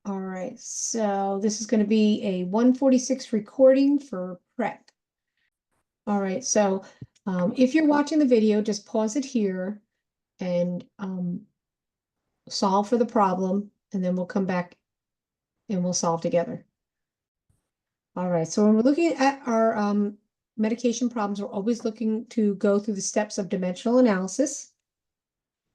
All right, so this is going to be a 146 recording for prep. All right, so if you're watching the video, just pause it here and solve for the problem, and then we'll come back and we'll solve together. All right, so when we're looking at our medication problems, we're always looking to go through the steps of dimensional analysis.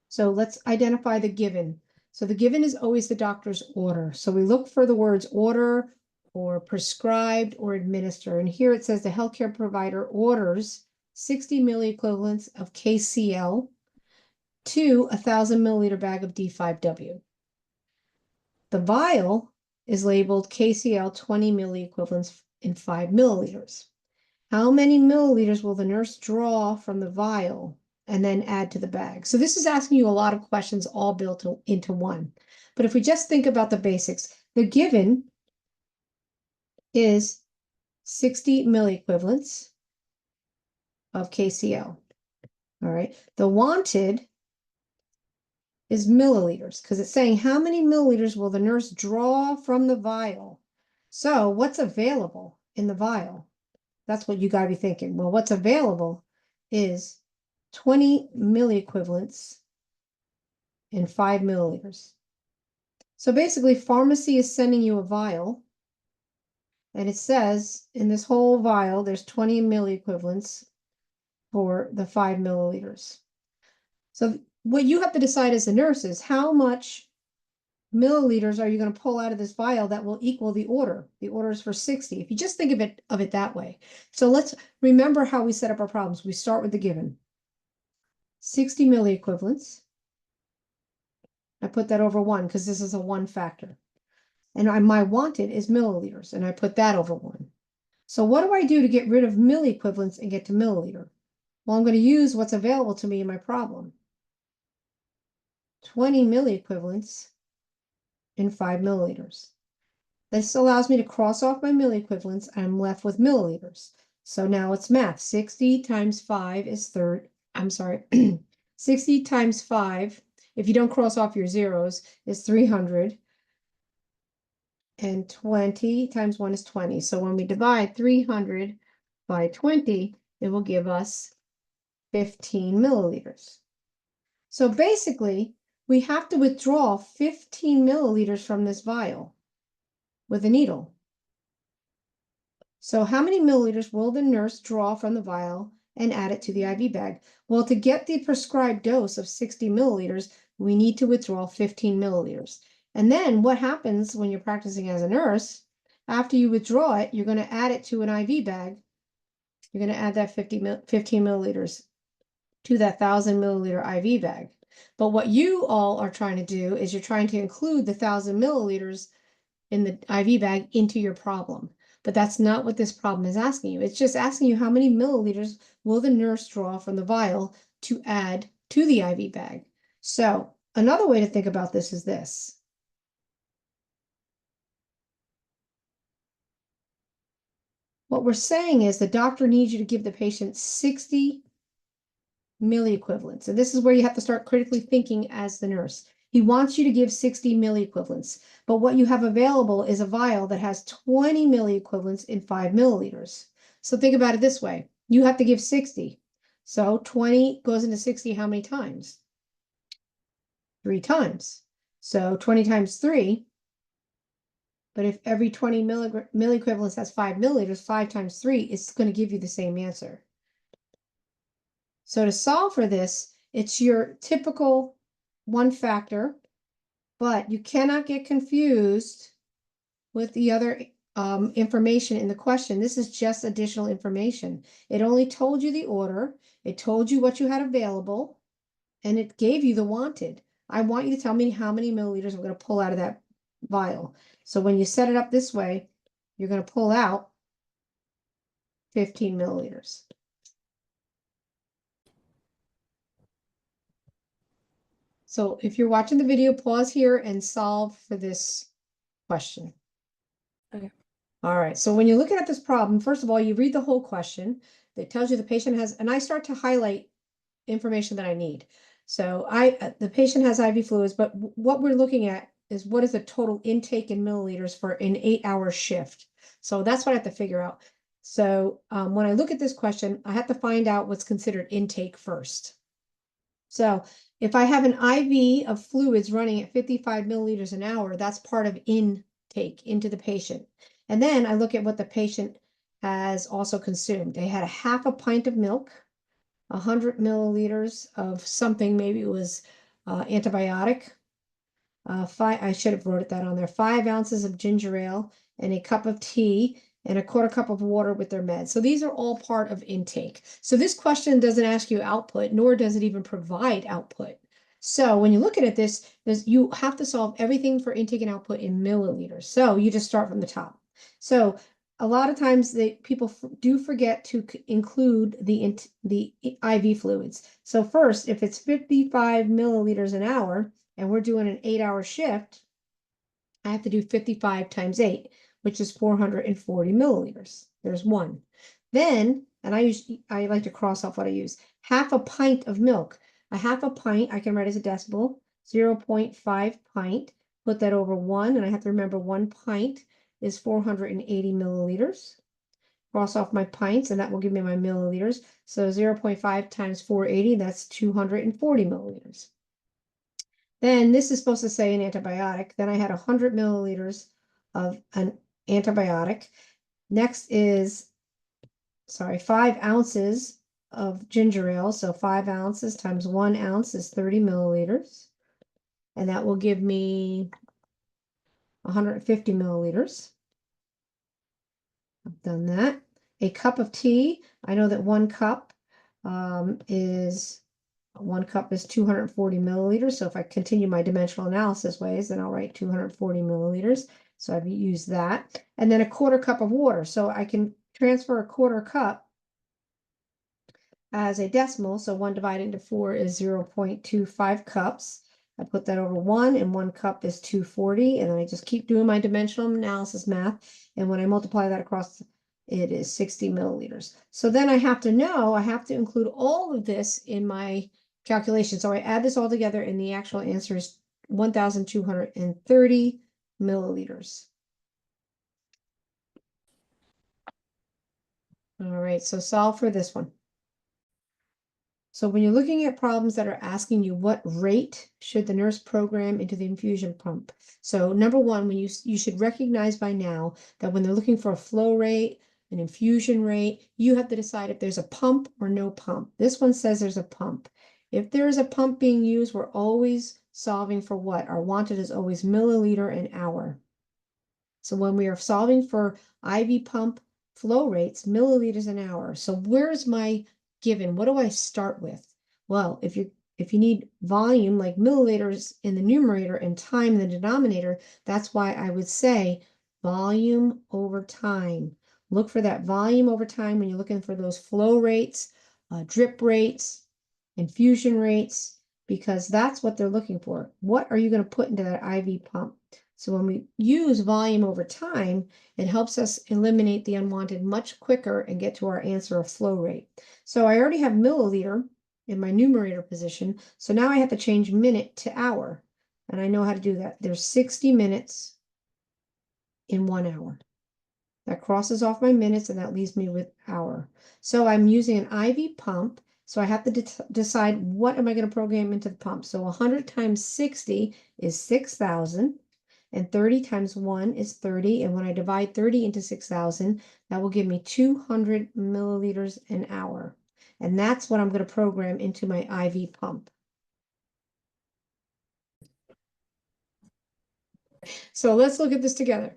So let's identify the given. So the given is always the doctor's order. So we look for the words order or prescribed or administer. And here it says the healthcare provider orders 60 milliequivalents of KCl to a 1,000 milliliter bag of D5W. The vial is labeled KCl 20 milliequivalents in 5 milliliters. How many milliliters will the nurse draw from the vial and then add to the bag? So this is asking you a lot of questions all built into one. But if we just think about the basics, the given is 60 milliequivalents of KCl. All right. The wanted is milliliters because it's saying how many milliliters will the nurse draw from the vial? So what's available in the vial? That's what you got to be thinking. Well, what's available is 20 milliequivalents in 5 milliliters. So basically, pharmacy is sending you a vial, and it says in this whole vial, there's 20 milliequivalents for the 5 milliliters. So what you have to decide as a nurse is how much milliliters are you going to pull out of this vial that will equal the order? The order is for 60. If you just think of it that way. So let's remember how we set up our problems. We start with the given. 60 milliequivalents. I put that over 1 because this is a 1 factor. And my wanted is milliliters, and I put that over 1. So what do I do to get rid of milliequivalents and get to milliliter? Well, I'm going to use what's available to me in my problem. 20 milliequivalents in 5 milliliters. This allows me to cross off my milliequivalents, and I'm left with milliliters. So now it's math. 60 times 5 is 60 times 5, if you don't cross off your zeros, is 300. And 20 times 1 is 20. So when we divide 300 by 20, it will give us 15 milliliters. So basically, we have to withdraw 15 milliliters from this vial with a needle. So how many milliliters will the nurse draw from the vial and add it to the IV bag? Well, to get the prescribed dose of 60 milliliters, we need to withdraw 15 milliliters. And then what happens when you're practicing as a nurse? After you withdraw it, you're going to add it to an IV bag. You're going to add that 15 milliliters to that 1,000 milliliter IV bag. But what you all are trying to do is you're trying to include the 1,000 milliliters in the IV bag into your problem. But that's not what this problem is asking you. It's just asking you how many milliliters will the nurse draw from the vial to add to the IV bag. So another way to think about this is this. What we're saying is the doctor needs you to give the patient 60 milliequivalents. And this is where you have to start critically thinking as the nurse. He wants you to give 60 milliequivalents, but what you have available is a vial that has 20 milliequivalents in 5 milliliters. So think about it this way. You have to give 60. So 20 goes into 60 how many times? 3 times. So 20 times 3. But if every 20 milliequivalents has 5 milliliters, 5 times 3 is going to give you the same answer. So to solve for this, it's your typical 1 factor, but you cannot get confused with the other information in the question. This is just additional information. It only told you the order, it told you what you had available, and it gave you the wanted. I want you to tell me how many milliliters we're going to pull out of that vial. So when you set it up this way, you're going to pull out 15 milliliters. So if you're watching the video, pause here and solve for this question. Okay. All right, so when you're looking at this problem, first of all, you read the whole question. It tells you the patient has, and I start to highlight information that I need. So the patient has IV fluids, but what we're looking at is what is the total intake in milliliters for an 8-hour shift. So that's what I have to figure out. So when I look at this question, I have to find out what's considered intake first. So if I have an IV of fluids running at 55 milliliters an hour, that's part of intake into the patient. And then I look at what the patient has also consumed. They had a half a pint of milk, 100 milliliters of something, maybe it was antibiotic. I should have wrote that on there. 5 ounces of ginger ale and a cup of tea and a quarter cup of water with their meds. So these are all part of intake. So this question doesn't ask you output, nor does it even provide output. So when you're looking at this, you have to solve everything for intake and output in milliliters. So you just start from the top. So a lot of times people do forget to include the IV fluids. So first, if it's 55 milliliters an hour and we're doing an 8-hour shift, I have to do 55 times 8, which is 440 milliliters. There's one. Then, and I like to cross off what I use, half a pint of milk. A half a pint, I can write as a decimal, 0.5 pint, put that over 1, and I have to remember 1 pint is 480 milliliters. Cross off my pints, and that will give me my milliliters. So 0.5 times 480, that's 240 milliliters. Then this is supposed to say an antibiotic. Then I had 100 milliliters of an antibiotic. Next is, 5 ounces of ginger ale. So 5 ounces times 1 ounce is 30 milliliters. And that will give me 150 milliliters. I've done that. A cup of tea. I know that 1 cup is 240 milliliters. So if I continue my dimensional analysis ways, then I'll write 240 milliliters. So I've used that. And then a quarter cup of water. So I can transfer a quarter cup as a decimal. So 1 divided into 4 is 0.25 cups. I put that over 1, and 1 cup is 240. And then I just keep doing my dimensional analysis math. And when I multiply that across, it is 60 milliliters. So then I have to include all of this in my calculation. So I add this all together, and the actual answer is 1,230 milliliters. All right, so solve for this one. So when you're looking at problems that are asking you what rate should the nurse program into the infusion pump. So number one, when you should recognize by now that when they're looking for a flow rate, an infusion rate, you have to decide if there's a pump or no pump. This one says there's a pump. If there is a pump being used, we're always solving for what? Our wanted is always milliliter an hour. So when we are solving for IV pump flow rates, milliliters an hour. So where's my given? What do I start with? Well, if you need volume like milliliters in the numerator and time in the denominator, that's why I would say volume over time. Look for that volume over time when you're looking for those flow rates, drip rates, infusion rates, because that's what they're looking for. What are you going to put into that IV pump? So when we use volume over time, it helps us eliminate the unwanted much quicker and get to our answer of flow rate. So I already have milliliter in my numerator position. So now I have to change minute to hour. And I know how to do that. There's 60 minutes in 1 hour. That crosses off my minutes, and that leaves me with hour. So I'm using an IV pump. So I have to decide what am I going to program into the pump. So 100 times 60 is 6,000. And 30 times 1 is 30. And when I divide 30 into 6,000, that will give me 200 milliliters an hour. And that's what I'm going to program into my IV pump. So let's look at this together.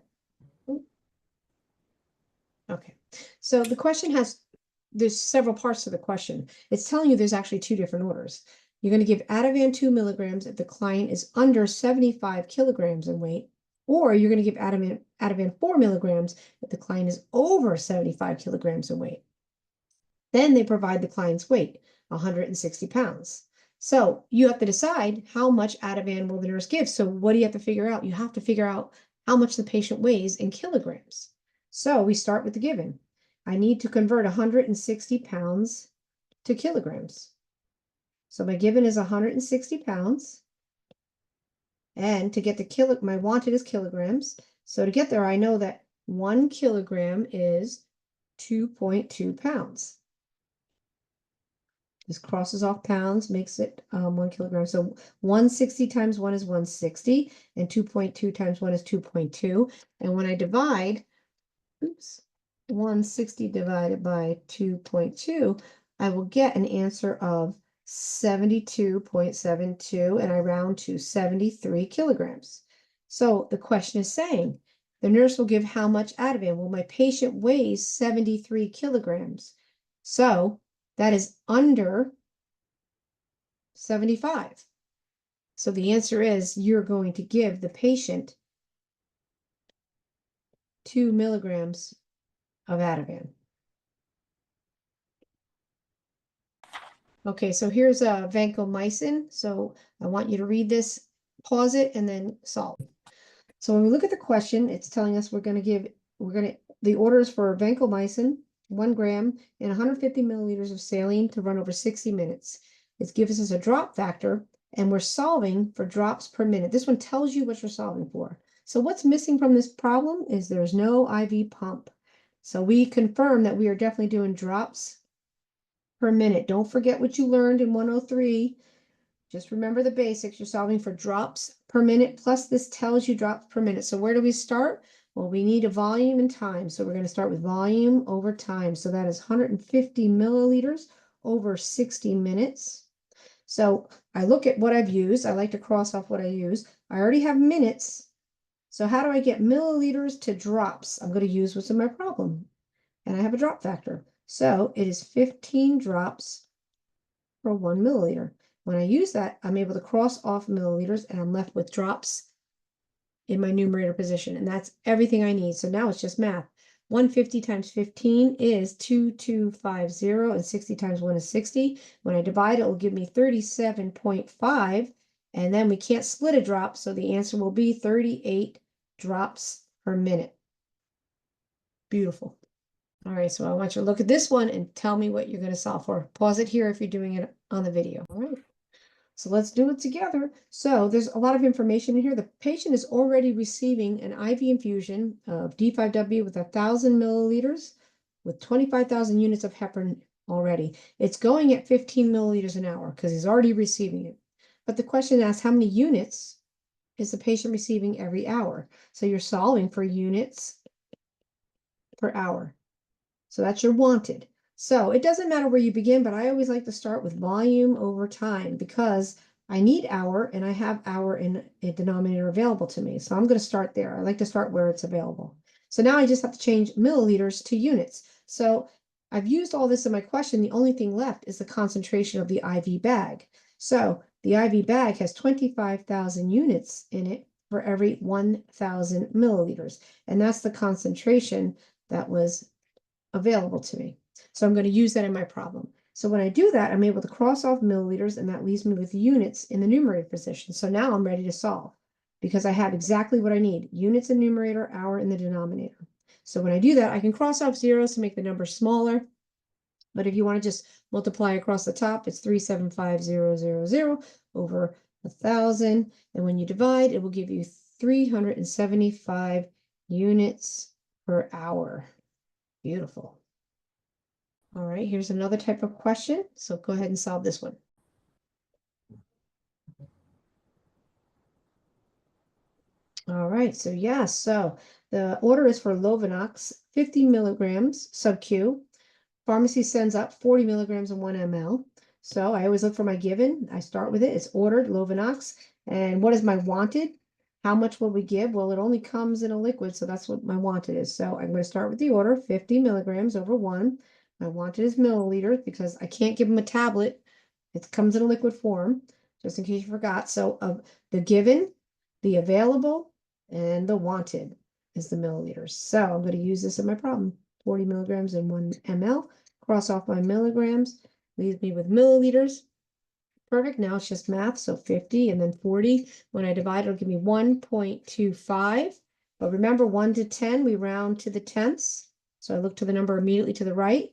Okay. So the question there's several parts to the question. It's telling you there's actually 2 different orders. You're going to give Ativan 2 milligrams if the client is under 75 kilograms in weight. Or you're going to give Ativan 4 milligrams if the client is over 75 kilograms in weight. Then they provide the client's weight, 160 pounds. So you have to decide how much Ativan will the nurse give. So what do you have to figure out? You have to figure out how much the patient weighs in kilograms. So we start with the given. I need to convert 160 pounds to kilograms. So my given is 160 pounds. And to get the my wanted is kilograms. So to get there, I know that 1 kilogram is 2.2 pounds. This crosses off pounds, makes it 1 kilogram. So 160 times 1 is 160, and 2.2 times 1 is 2.2. And when I divide, 160 divided by 2.2, I will get an answer of 72.72, and I round to 73 kilograms. So the question is saying, the nurse will give how much Ativan? Well, my patient weighs 73 kilograms. So that is under 75. So the answer is you're going to give the patient 2 milligrams of Ativan. Okay, so here's vancomycin. So I want you to read this, pause it, and then solve. So when we look at the question, it's telling us the orders for vancomycin, 1 gram, and 150 milliliters of saline to run over 60 minutes. It gives us a drop factor, and we're solving for drops per minute. This one tells you what you're solving for. So what's missing from this problem is there's no IV pump. So we confirm that we are definitely doing drops per minute. Don't forget what you learned in 103. Just remember the basics. You're solving for drops per minute, plus this tells you drops per minute. So where do we start? Well, we need a volume and time. So we're going to start with volume over time. So that is 150 milliliters over 60 minutes. So I look at what I've used. I like to cross off what I use. I already have minutes. So how do I get milliliters to drops? I'm going to use what's in my problem. And I have a drop factor. So it is 15 drops per 1 milliliter. When I use that, I'm able to cross off milliliters and I'm left with drops in my numerator position. And that's everything I need. So now it's just math. 150 times 15 is 2250, and 60 times 1 is 60. When I divide, it will give me 37.5. And then we can't split a drop, so the answer will be 38 drops per minute. Beautiful. All right, so I want you to look at this one and tell me what you're going to solve for. Pause it here if you're doing it on the video. All right, so let's do it together. So there's a lot of information in here. The patient is already receiving an IV infusion of D5W with 1,000 milliliters with 25,000 units of heparin already. It's going at 15 milliliters an hour because he's already receiving it. But the question asks, how many units is the patient receiving every hour? So you're solving for units per hour. So that's your wanted. So it doesn't matter where you begin, but I always like to start with volume over time because I need hour and I have hour in a denominator available to me. So I'm going to start there. I like to start where it's available. So now I just have to change milliliters to units. So I've used all this in my question. The only thing left is the concentration of the IV bag. So the IV bag has 25,000 units in it for every 1,000 milliliters. And that's the concentration that was available to me. So I'm going to use that in my problem. So when I do that, I'm able to cross off milliliters, and that leaves me with units in the numerator position. So now I'm ready to solve because I have exactly what I need: units in numerator, hour in the denominator. So when I do that, I can cross off zeros to make the number smaller. But if you want to just multiply across the top, it's 375,000 over 1,000. And when you divide, it will give you 375 units per hour. Beautiful. All right, here's another type of question. So go ahead and solve this one. All right, so yes, so the order is for Lovenox, 50 milligrams sub-Q. Pharmacy sends up 40 milligrams and 1 ml. So I always look for my given. I start with it. It's ordered Lovenox. And what is my wanted? How much will we give? Well, it only comes in a liquid, so that's what my wanted is. So I'm going to start with the order, 50 milligrams over 1. My wanted is milliliters because I can't give them a tablet. It comes in a liquid form, just in case you forgot. So of the given, the available, and the wanted is the milliliters. So I'm going to use this in my problem. 40 milligrams and 1 ml. Cross off my milligrams, leaves me with milliliters. Perfect. Now it's just math. So 50 and then 40. When I divide, it'll give me 1.25. But remember, 1 to 10, we round to the tenths. So I look to the number immediately to the right.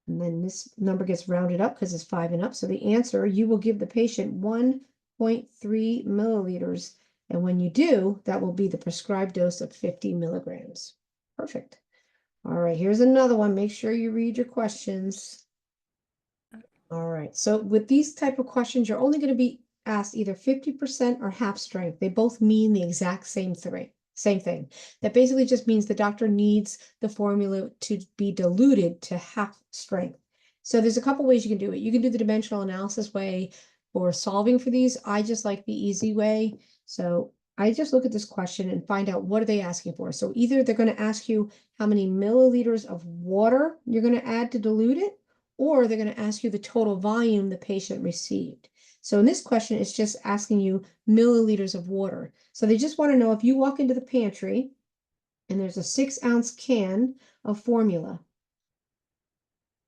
And then this number gets rounded up because it's 5 and up. So the answer, you will give the patient 1.3 milliliters And when you do, that will be the prescribed dose of 50 milligrams. Perfect. All right, here's another one. Make sure you read your questions. All right, so with these type of questions, you're only going to be asked either 50% or half strength. They both mean the exact same thing. That basically just means the doctor needs the formula to be diluted to half strength. So there's a couple ways you can do it. You can do the dimensional analysis way for solving for these. I just like the easy way. So I just look at this question and find out what are they asking for. So either they're going to ask you how many milliliters of water you're going to add to dilute it, or they're going to ask you the total volume the patient received. So in this question, it's just asking you milliliters of water. So they just want to know if you walk into the pantry and there's a 6-ounce can of formula,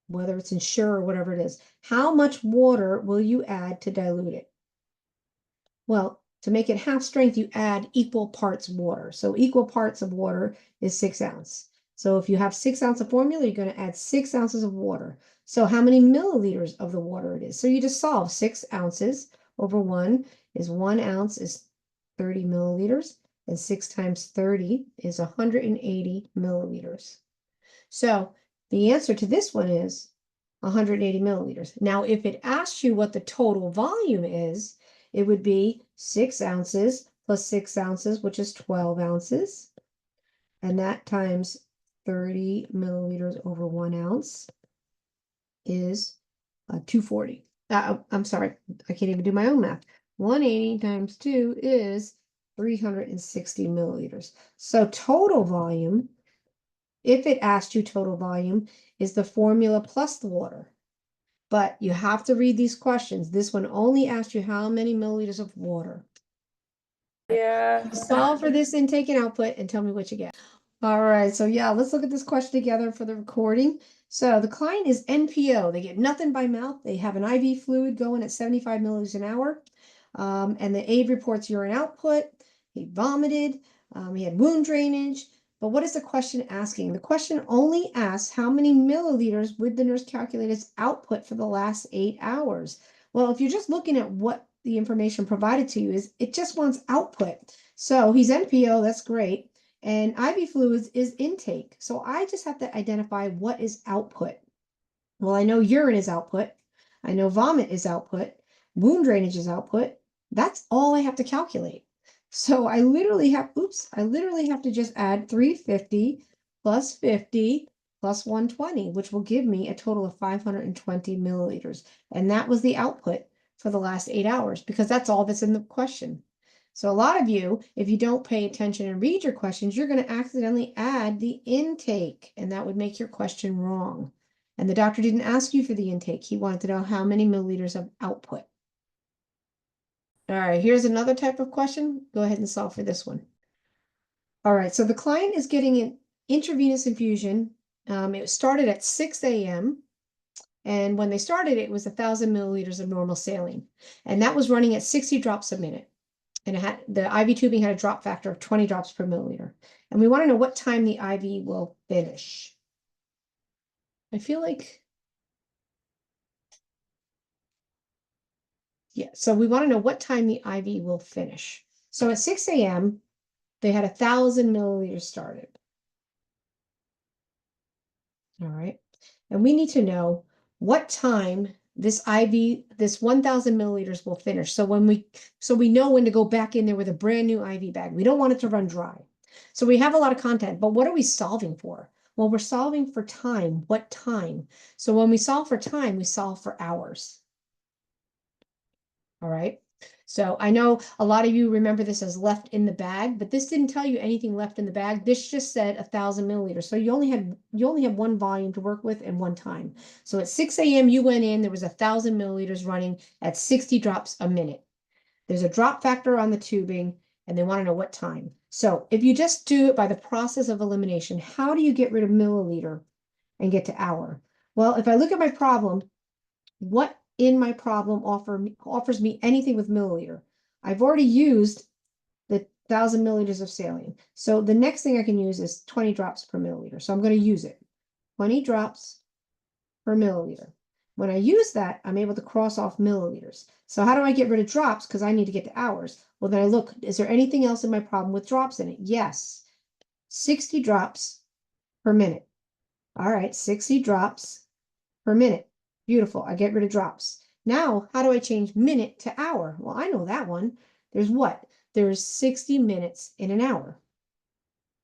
whether it's NUR or whatever it is, how much water will you add to dilute it? Well, to make it half strength, you add equal parts water. So equal parts of water is 6 ounces. So if you have 6 ounces of formula, you're going to add 6 ounces of water. So how many milliliters of the water it is? So you just solve 6 ounces over 1 is 1 ounce is 30 milliliters, and 6 times 30 is 180 milliliters. So the answer to this one is 180 milliliters. Now, if it asks you what the total volume is, it would be 6 ounces plus 6 ounces, which is 12 ounces. And that times 30 milliliters over 1 ounce is 240. I'm sorry, I can't even do my own math. 180 times 2 is 360 milliliters. So total volume, if it asked you total volume, is the formula plus the water. But you have to read these questions. This one only asks you how many milliliters of water. Yeah. Solve for this intake and output and tell me what you get. All right, so yeah, let's look at this question together for the recording. So the client is NPO. They get nothing by mouth. They have an IV fluid going at 75 milliliters an hour. And the aide reports urine output. He vomited. He had wound drainage. But what is the question asking? The question only asks how many milliliters would the nurse calculate as output for the last 8 hours? Well, if you're just looking at what the information provided to you is, it just wants output. So he's NPO, that's great. And IV fluids is intake. So I just have to identify what is output. Well, I know urine is output. I know vomit is output. Wound drainage is output. That's all I have to calculate. So I literally have to just add 350 plus 50 plus 120, which will give me a total of 520 milliliters. And that was the output for the last 8 hours because that's all that's in the question. So a lot of you, if you don't pay attention and read your questions, you're going to accidentally add the intake, and that would make your question wrong. And the doctor didn't ask you for the intake. He wanted to know how many milliliters of output. All right, here's another type of question. Go ahead and solve for this one. All right, so the client is getting an intravenous infusion. It started at 6 a.m. And when they started, it was 1,000 milliliters of normal saline. And that was running at 60 drops a minute. And the IV tubing had a drop factor of 20 drops per milliliter. And we want to know what time the IV will finish. I feel like, yeah, so we want to know what time the IV will finish. So at 6 a.m., they had 1,000 milliliters started. All right. And we need to know what time this IV, this 1,000 milliliters will finish. So we know when to go back in there with a brand new IV bag. We don't want it to run dry. So we have a lot of content, but what are we solving for? Well, we're solving for time. What time? So when we solve for time, we solve for hours. All right. So I know a lot of you remember this as left in the bag, but this didn't tell you anything left in the bag. This just said 1,000 milliliters. So you only have one volume to work with and one time. So at 6 a.m. you went in, there was 1,000 milliliters running at 60 drops a minute. There's a drop factor on the tubing, and they want to know what time. So if you just do it by the process of elimination, how do you get rid of milliliter and get to hour? Well, if I look at my problem, what in my problem offers me anything with milliliter? I've already used the 1,000 milliliters of saline. So the next thing I can use is 20 drops per milliliter. So I'm going to use it. 20 drops per milliliter. When I use that, I'm able to cross off milliliters. So how do I get rid of drops? Because I need to get to hours. Well, then I look, is there anything else in my problem with drops in it? Yes. 60 drops per minute. All right, 60 drops per minute. Beautiful. I get rid of drops. Now, how do I change minute to hour? Well, I know that one. There's what? There's 60 minutes in an hour.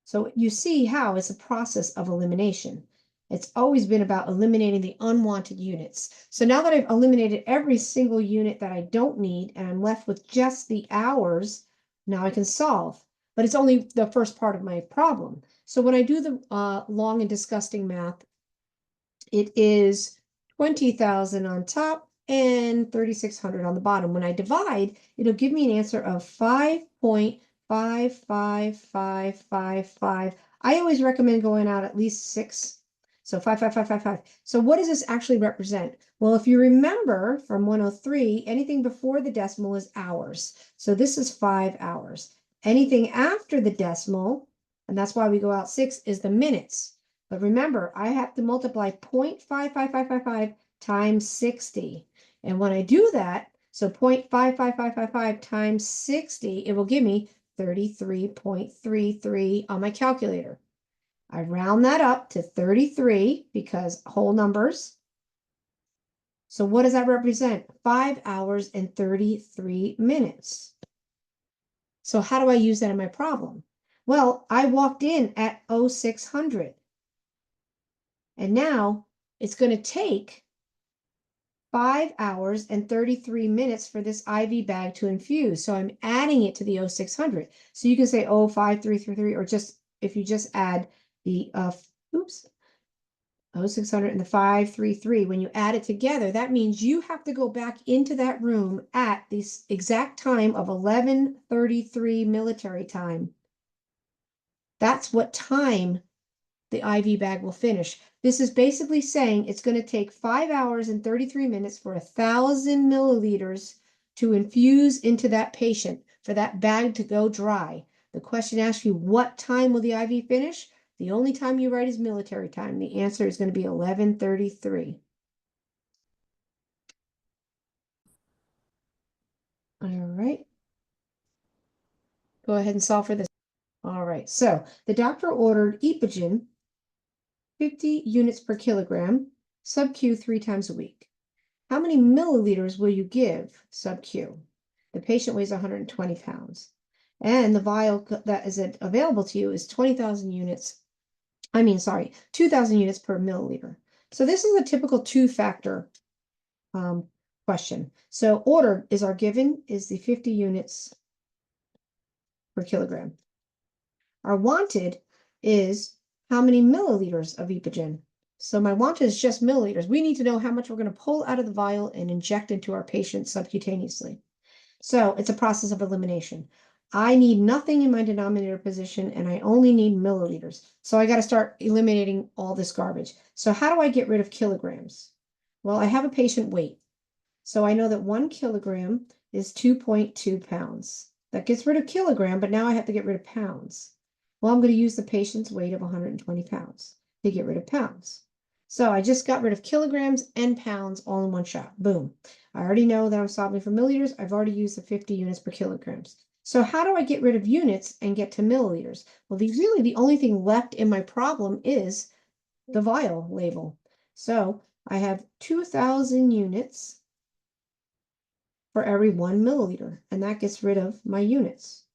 So you see how it's a process of elimination. It's always been about eliminating the unwanted units. So now that I've eliminated every single unit that I don't need and I'm left with just the hours, now I can solve. But it's only the first part of my problem. So when I do the long and disgusting math, it is 20,000 on top and 3,600 on the bottom. When I divide, it'll give me an answer of 5.55555. I always recommend going out at least 6. So 55555. So what does this actually represent? Well, if you remember from 103, anything before the decimal is hours. So this is 5 hours. Anything after the decimal, and that's why we go out 6, is the minutes. But remember, I have to multiply 0.55555 times 60. And when I do that, so 0.55555 times 60, it will give me 33.33 on my calculator. I round that up to 33 because whole numbers. So what does that represent? 5 hours and 33 minutes. So how do I use that in my problem? Well, I walked in at 0600. And now it's going to take 5 hours and 33 minutes for this IV bag to infuse. So I'm adding it to the 0600. So you can say 05333, or just if you just add the 0600 and the 533, when you add it together, that means you have to go back into that room at the exact time of 11:33 military time. That's what time the IV bag will finish. This is basically saying it's going to take 5 hours and 33 minutes for 1,000 milliliters to infuse into that patient for that bag to go dry. The question asks you, what time will the IV finish? The only time you write is military time. The answer is going to be 11:33. All right. Go ahead and solve for this. All right. So the doctor ordered Epogen 50 units per kilogram, sub-Q 3 times a week. How many milliliters will you give sub-Q? The patient weighs 120 pounds. And the vial that is available to you is 20,000 units. 2,000 units per milliliter. So this is a typical two-factor question. So ordered is our given is the 50 units per kilogram. Our wanted is how many milliliters of Epogen. So my wanted is just milliliters. We need to know how much we're going to pull out of the vial and inject into our patient subcutaneously. So it's a process of elimination. I need nothing in my denominator position and I only need milliliters. So I got to start eliminating all this garbage. So how do I get rid of kilograms? Well, I have a patient weight. So I know that 1 kilogram is 2.2 pounds. That gets rid of kilogram, but now I have to get rid of pounds. Well, I'm going to use the patient's weight of 120 pounds to get rid of pounds. So I just got rid of kilograms and pounds all in one shot. Boom. I already know that I'm solving for milliliters. I've already used the 50 units per kilograms. So how do I get rid of units and get to milliliters? Well, the only thing left in my problem is the vial label. So I have 2,000 units for every 1 milliliter, and that gets rid of my units.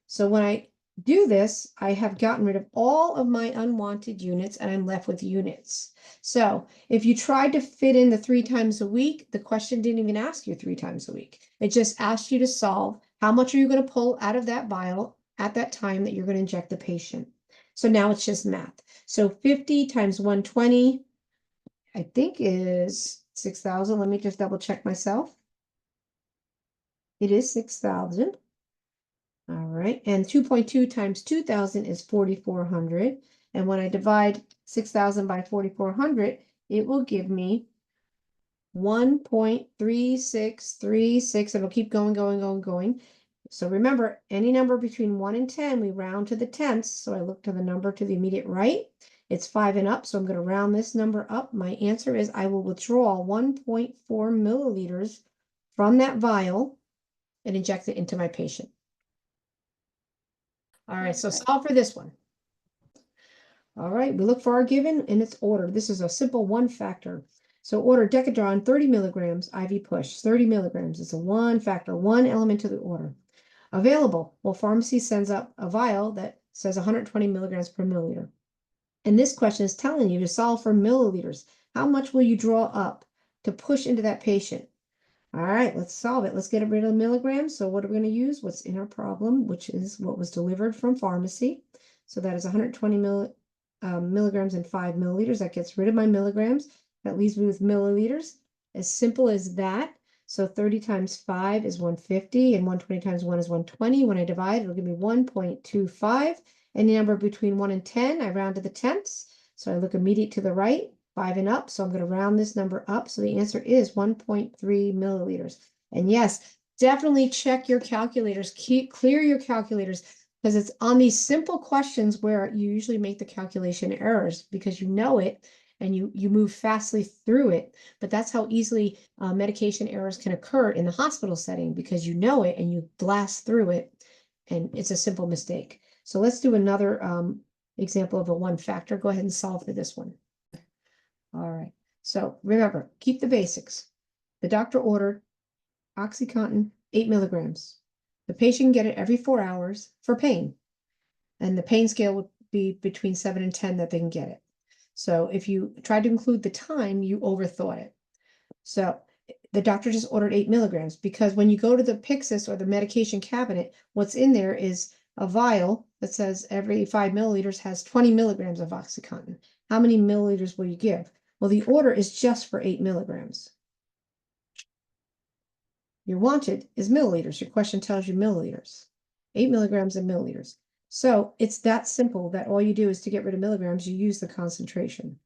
So when I do this, I have gotten rid of all of my unwanted units and I'm left with units. So if you tried to fit in the 3 times a week, the question didn't even ask you 3 times a week. It just asked you to solve how much are you going to pull out of that vial at that time that you're going to inject the patient. So now it's just math. So 50 times 120, I think is 6,000. Let me just double check myself. It is 6,000. All right, and 2.2 times 2,000 is 4,400. And when I divide 6,000 by 4,400, it will give me 1.3636. It'll keep going. So remember, any number between 1 and 10, we round to the tenths. So I look to the number to the immediate right. It's 5 and up, so I'm going to round this number up. My answer is I will withdraw 1.4 milliliters from that vial and inject it into my patient. All right, so solve for this one. All right, we look for our given in its order. This is a simple one factor. So order Decadron 30 milligrams IV push, 30 milligrams. It's a one factor, one element to the order. Available. Well, pharmacy sends up a vial that says 120 milligrams per milliliter. And this question is telling you to solve for milliliters. How much will you draw up to push into that patient? All right, let's solve it. Let's get rid of the milligrams. So what are we going to use? What's in our problem, which is what was delivered from pharmacy. So that is 120 milligrams and 5 milliliters. That gets rid of my milligrams. That leaves me with milliliters. As simple as that. So 30 times 5 is 150, and 120 times 1 is 120. When I divide, it'll give me 1.25. Any number between 1 and 10, I round to the tenths. So I look immediate to the right, 5 and up. So I'm going to round this number up. So the answer is 1.3 milliliters. And yes, definitely check your calculators. Clear your calculators, because it's on these simple questions where you usually make the calculation errors because you know it and you move fastly through it. But that's how easily medication errors can occur in the hospital setting, because you know it and you blast through it, and it's a simple mistake. So let's do another example of a one factor. Go ahead and solve for this one. All right. So remember, keep the basics. The doctor ordered OxyContin 8 milligrams. The patient can get it every 4 hours for pain. And the pain scale would be between 7 and 10 that they can get it. So if you try to include the time, you overthought it. So the doctor just ordered 8 milligrams, because when you go to the Pyxis or the medication cabinet, what's in there is a vial that says every 5 milliliters has 20 milligrams of OxyContin. How many milliliters will you give? Well, the order is just for 8 milligrams. Your wanted is milliliters. Your question tells you milliliters. 8 milligrams in milliliters. So it's that simple that all you do is to get rid of milligrams, you use the concentration.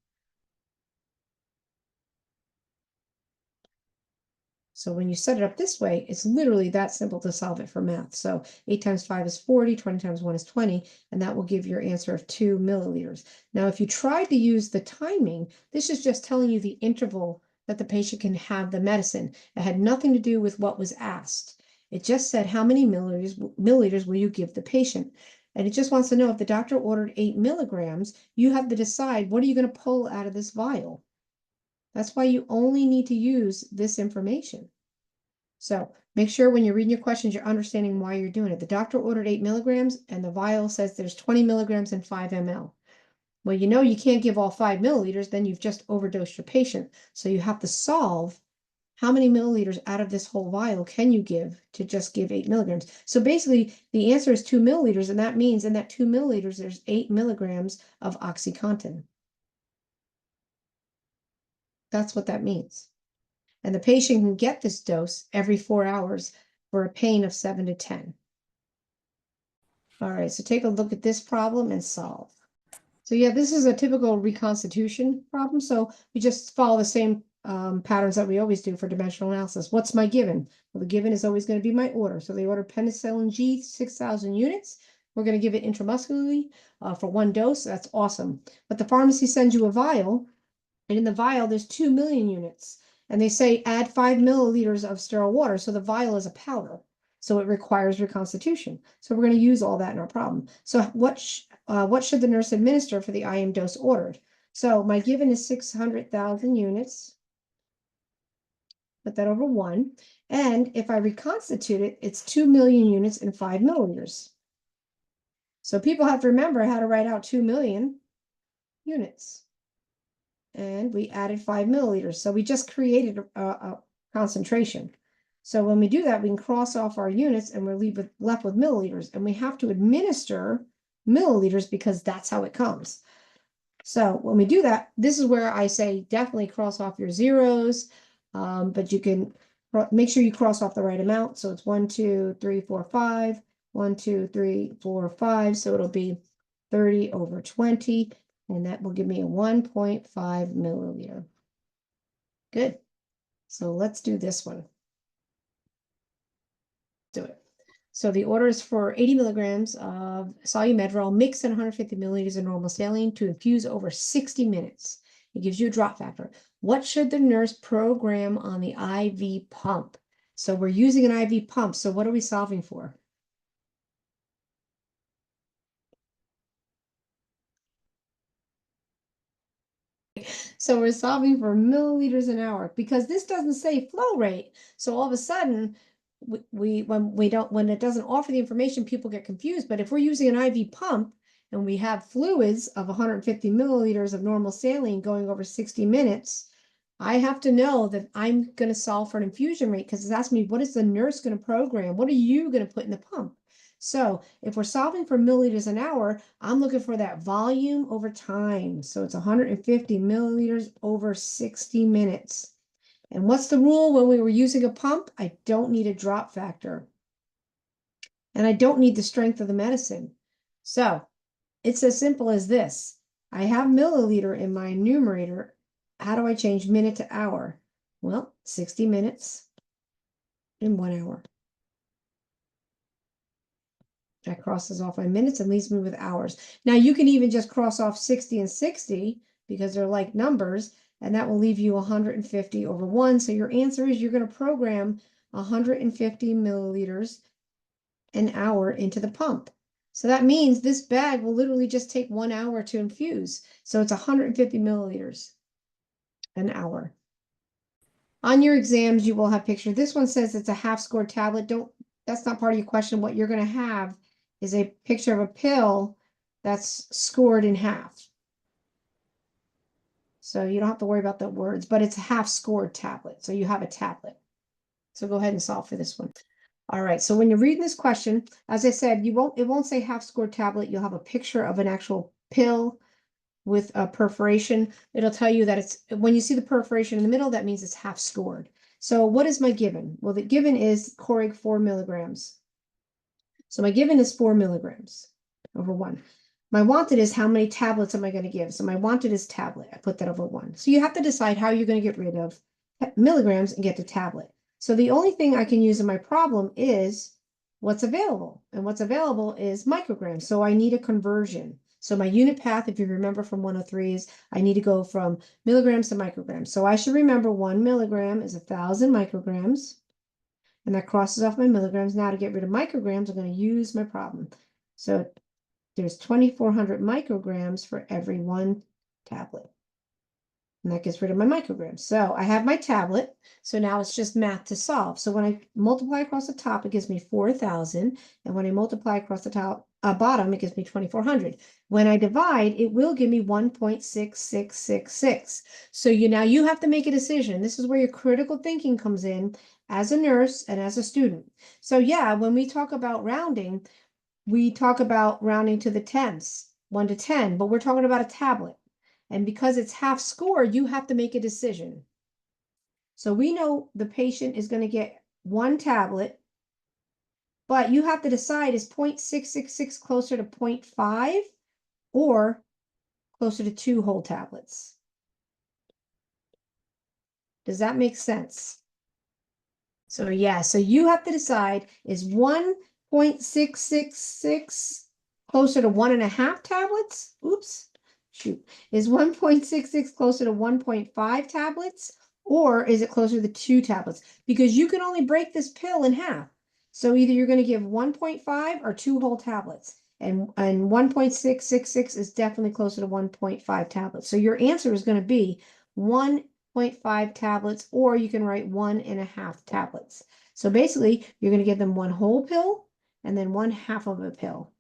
So when you set it up this way, it's literally that simple to solve it for math. So 8 times 5 is 40, 20 times 1 is 20, and that will give your answer of 2 milliliters. Now, if you tried to use the timing, this is just telling you the interval that the patient can have the medicine. It had nothing to do with what was asked. It just said how many milliliters will you give the patient? And it just wants to know if the doctor ordered 8 milligrams, you have to decide, what are you going to pull out of this vial? That's why you only need to use this information. So make sure when you're reading your questions, you're understanding why you're doing it. The doctor ordered 8 milligrams and the vial says there's 20 milligrams and 5 ml. Well, you know you can't give all 5 milliliters, then you've just overdosed your patient. So you have to solve how many milliliters out of this whole vial can you give to just give 8 milligrams. So basically the answer is 2 milliliters, and that means in that 2 milliliters, there's 8 milligrams of OxyContin. That's what that means. And the patient can get this dose every 4 hours for a pain of 7 to 10. All right, so take a look at this problem and solve. So yeah, this is a typical reconstitution problem. So we just follow the same patterns that we always do for dimensional analysis. What's my given? Well, the given is always going to be my order. So they ordered penicillin G, 6,000 units. We're going to give it intramuscularly for 1 dose. That's awesome. But the pharmacy sends you a vial, and in the vial, there's 2 million units. And they say add 5 milliliters of sterile water. So the vial is a powder. So it requires reconstitution. So we're going to use all that in our problem. So what should the nurse administer for the IM dose ordered? So my given is 600,000 units. Put that over 1. And if I reconstitute it, it's 2 million units in 5 milliliters. So people have to remember how to write out 2 million units. And we added 5 milliliters. So we just created a concentration. So when we do that, we can cross off our units and we're left with milliliters. And we have to administer milliliters because that's how it comes. So when we do that, this is where I say definitely cross off your zeros, but you can make sure you cross off the right amount. So it's 1, 2, 3, 4, 5, 1, 2, 3, 4, 5. So it'll be 30 over 20. And that will give me a 1.5 milliliter. Good. So let's do this one. Do it. So the order is for 80 milligrams of Solu-Medrol mixed in 150 milliliters of normal saline to infuse over 60 minutes. It gives you a drop factor. What should the nurse program on the IV pump? So we're using an IV pump. So what are we solving for? So we're solving for milliliters an hour because this doesn't say flow rate. So all of a sudden, when it doesn't offer the information, people get confused. But if we're using an IV pump and we have fluids of 150 milliliters of normal saline going over 60 minutes, I have to know that I'm going to solve for an infusion rate because it's asking me, what is the nurse going to program? What are you going to put in the pump? So if we're solving for milliliters an hour, I'm looking for that volume over time. So it's 150 milliliters over 60 minutes. And what's the rule when we were using a pump? I don't need a drop factor. And I don't need the strength of the medicine. So it's as simple as this. I have milliliter in my numerator. How do I change minute to hour? Well, 60 minutes in 1 hour. That crosses off my minutes and leaves me with hours. Now you can even just cross off 60 and 60 because they're like numbers, and that will leave you 150 over 1. So your answer is you're going to program 150 milliliters an hour into the pump. So that means this bag will literally just take 1 hour to infuse. So it's 150 milliliters an hour. On your exams, you will have pictures. This one says it's a half scored tablet. That's not part of your question. What you're going to have is a picture of a pill that's scored in half. So you don't have to worry about the words, but it's a half scored tablet. So you have a tablet. So go ahead and solve for this one. All right. So when you're reading this question, as I said, it won't say half scored tablet. You'll have a picture of an actual pill with a perforation. It'll tell you that it's, when you see the perforation in the middle, that means it's half scored. So what is my given? Well, the given is Coreg 4 milligrams. So my given is 4 milligrams over 1. My wanted is how many tablets am I going to give? So my wanted is tablet. I put that over 1. So you have to decide how you're going to get rid of milligrams and get to tablet. So the only thing I can use in my problem is what's available. And what's available is micrograms. So I need a conversion. So my unit path, if you remember from 103, is I need to go from milligrams to micrograms. So I should remember 1 milligram is 1,000 micrograms. And that crosses off my milligrams. Now to get rid of micrograms, I'm going to use my problem. So there's 2,400 micrograms for every 1 tablet. And that gets rid of my micrograms. So I have my tablet. So now it's just math to solve. So when I multiply across the top, it gives me 4,000. And when I multiply across the top, bottom, it gives me 2,400. When I divide, it will give me 1.6666. So now you have to make a decision. This is where your critical thinking comes in as a nurse and as a student. So yeah, when we talk about rounding, we talk about rounding to the tenths, 1 to 10, but we're talking about a tablet. And because it's half scored, you have to make a decision. So we know the patient is going to get 1 tablet, but you have to decide, is 0.666 closer to 0.5 or closer to 2 whole tablets? Does that make sense? So yeah, so you have to decide, is 1.666 closer to 1.5 tablets? Oops, shoot. Is 1.66 closer to 1.5 tablets? Or is it closer to 2 tablets? Because you can only break this pill in half. So either you're going to give 1.5 or 2 whole tablets. And 1.666 is definitely closer to 1.5 tablets. So your answer is going to be 1.5 tablets, or you can write 1.5 tablets. So basically, you're going to give them 1 whole pill and then 1/2 of a pill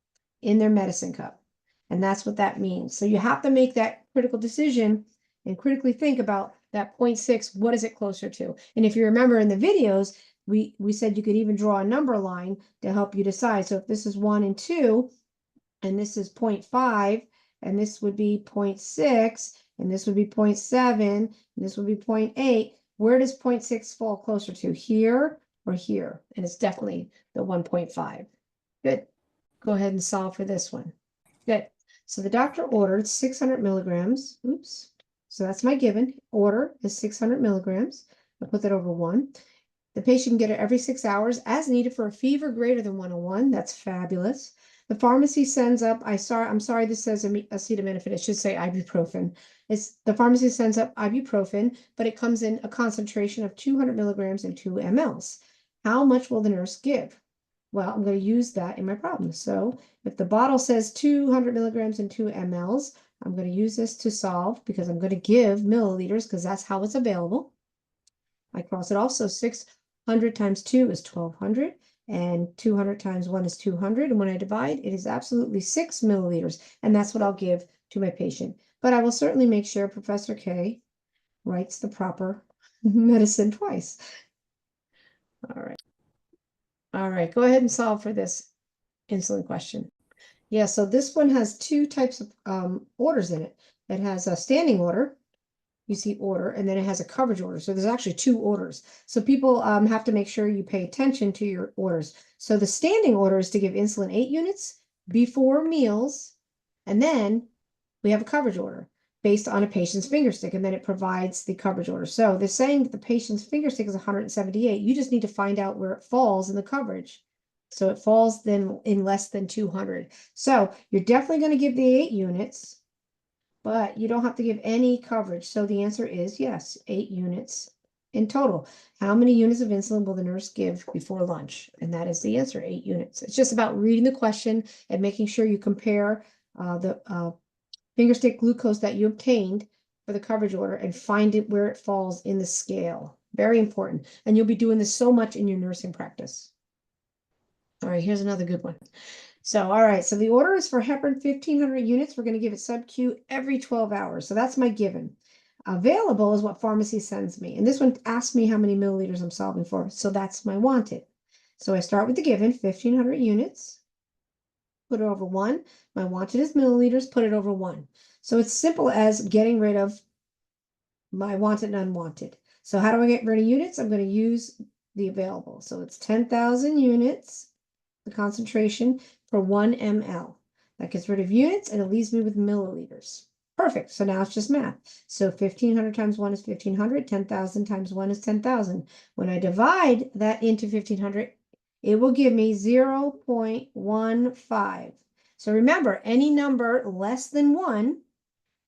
in their medicine cup. And that's what that means. So you have to make that critical decision and critically think about that 0.6, what is it closer to? And if you remember in the videos, we said you could even draw a number line to help you decide. So if this is 1 and 2, and this is 0.5, and this would be 0.6, and this would be 0.7, and this would be 0.8, where does 0.6 fall closer to, here or here? And it's definitely the 1.5. Good. Go ahead and solve for this one. Good. So the doctor ordered 600 milligrams. Oops. So that's my given. Order is 600 milligrams. I put that over 1. The patient can get it every 6 hours as needed for a fever greater than 101. That's fabulous. The pharmacy sends up, I'm sorry, this says acetaminophen. It should say ibuprofen. The pharmacy sends up ibuprofen, but it comes in a concentration of 200 milligrams and 2 mLs. How much will the nurse give? Well, I'm going to use that in my problem. So if the bottle says 200 milligrams and 2 mLs, I'm going to use this to solve because I'm going to give milliliters because that's how it's available. I cross it off. So 600 times 2 is 1200 and 200 times 1 is 200. And when I divide, it is absolutely 6 milliliters. And that's what I'll give to my patient. But I will certainly make sure Professor K writes the proper medicine twice. All right. All right, go ahead and solve for this insulin question. Yeah, so this one has two types of orders in it. It has a standing order, you see order, and then it has a coverage order. So there's actually two orders. So people have to make sure you pay attention to your orders. So the standing order is to give insulin 8 units before meals, and then we have a coverage order based on a patient's finger stick, and then it provides the coverage order. So they're saying that the patient's finger stick is 178. You just need to find out where it falls in the coverage. So it falls then in less than 200. So you're definitely going to give the 8 units, but you don't have to give any coverage. So the answer is yes, 8 units in total. How many units of insulin will the nurse give before lunch? And that is the answer, 8 units. It's just about reading the question and making sure you compare the finger stick glucose that you obtained for the coverage order and find it where it falls in the scale. Very important. And you'll be doing this so much in your nursing practice. All right, here's another good one. So, all right, so the order is for heparin 1500 units. We're going to give it sub-Q every 12 hours. So that's my given. Available is what pharmacy sends me. And this one asks me how many milliliters I'm solving for. So that's my wanted. So I start with the given, 1500 units. Put it over 1. My wanted is milliliters, put it over 1. So it's simple as getting rid of my wanted and unwanted. So how do I get rid of units? I'm going to use the available. So it's 10,000 units, the concentration for 1 ml. That gets rid of units and it leaves me with milliliters. Perfect. So now it's just math. So 1500 times 1 is 1500. 10,000 times 1 is 10,000. When I divide that into 1500, it will give me 0.15. So remember, any number less than 1,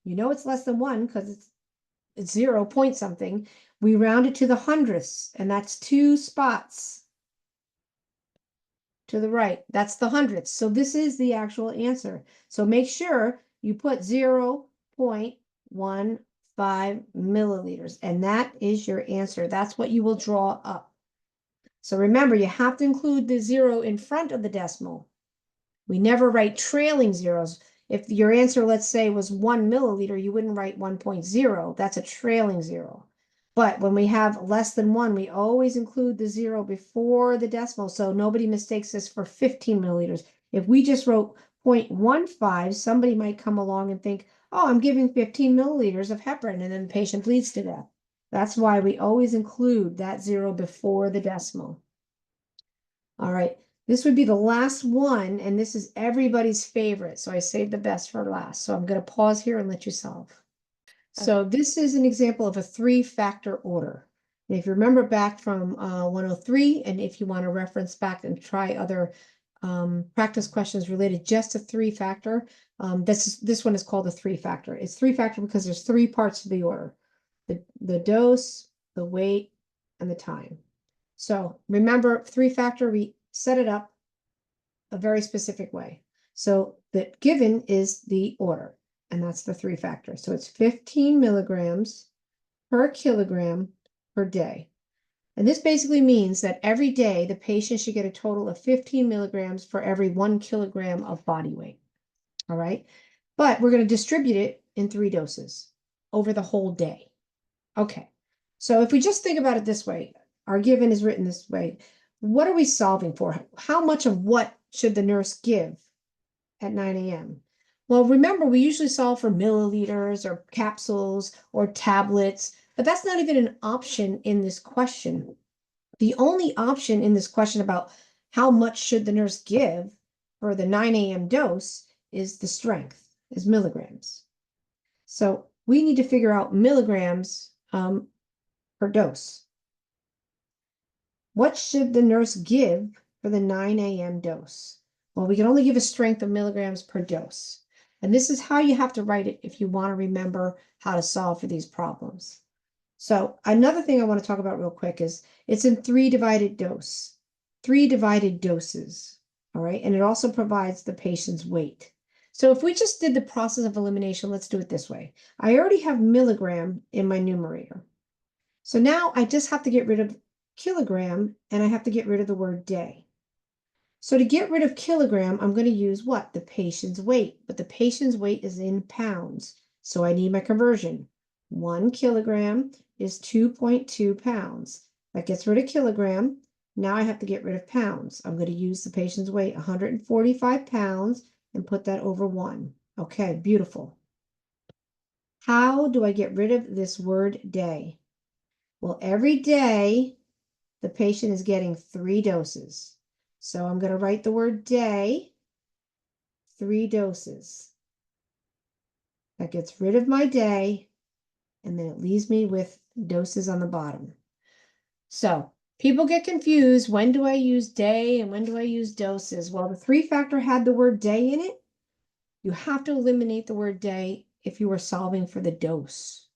you know it's less than 1 because it's 0 point something. We round it to the hundredths, and that's 2 spots to the right. That's the hundredths. So this is the actual answer. So make sure you put 0.15 milliliters, and that is your answer. That's what you will draw up. So remember, you have to include the 0 in front of the decimal. We never write trailing zeros. If your answer, let's say, was 1 milliliter, you wouldn't write 1.0. That's a trailing 0. But when we have less than 1, we always include the 0 before the decimal, so nobody mistakes this for 15 milliliters. If we just wrote 0.15, somebody might come along and think, oh, I'm giving 15 milliliters of heparin, and then the patient bleeds to death. That's why we always include that 0 before the decimal. All right, this would be the last one, and this is everybody's favorite, so I saved the best for last. So I'm going to pause here and let you solve. So this is an example of a 3-factor order. And if you remember back from 103, and if you want to reference back and try other practice questions related just to 3-factor, this one is called a 3-factor. It's 3-factor because there's 3 parts to the order: the dose, the weight, and the time. So remember, 3-factor, we set it up a very specific way. So the given is the order, and that's the 3-factor. So it's 15 milligrams per kilogram per day. And this basically means that every day the patient should get a total of 15 milligrams for every 1 kilogram of body weight. All right. But we're going to distribute it in 3 doses over the whole day. Okay. So if we just think about it this way, our given is written this way. What are we solving for? How much of what should the nurse give at 9 a.m.? Well, remember, we usually solve for milliliters or capsules or tablets, but that's not even an option in this question. The only option in this question about how much should the nurse give for the 9 a.m. dose is the strength, is milligrams. So we need to figure out milligrams per dose. What should the nurse give for the 9 a.m. dose? Well, we can only give a strength of milligrams per dose. And this is how you have to write it if you want to remember how to solve for these problems. So another thing I want to talk about real quick is it's in 3 divided doses. All right. And it also provides the patient's weight. So if we just did the process of elimination, let's do it this way. I already have milligram in my numerator. So now I just have to get rid of kilogram and I have to get rid of the word day. So to get rid of kilogram, I'm going to use what? The patient's weight, but the patient's weight is in pounds. So I need my conversion. 1 kilogram is 2.2 pounds. That gets rid of kilogram. Now I have to get rid of pounds. I'm going to use the patient's weight, 145 pounds, and put that over 1. Okay, beautiful. How do I get rid of this word day? Well, every day the patient is getting 3 doses. So I'm going to write the word day, 3 doses. That gets rid of my day, and then it leaves me with doses on the bottom. So people get confused. When do I use day and when do I use doses? Well, the 3-factor had the word day in it. You have to eliminate the word day if you were solving for the dose.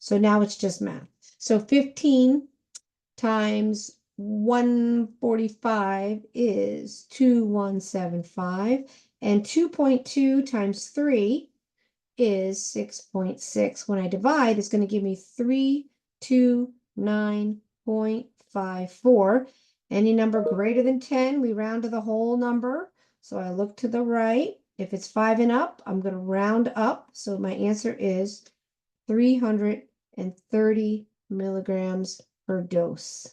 So now it's just math. So 15 times 145 is 2175, and 2.2 times 3 is 6.6. When I divide, it's going to give me 329.54. Any number greater than 10, we round to the whole number. So I look to the right. If it's 5 and up, I'm going to round up. So my answer is 330 milligrams per dose.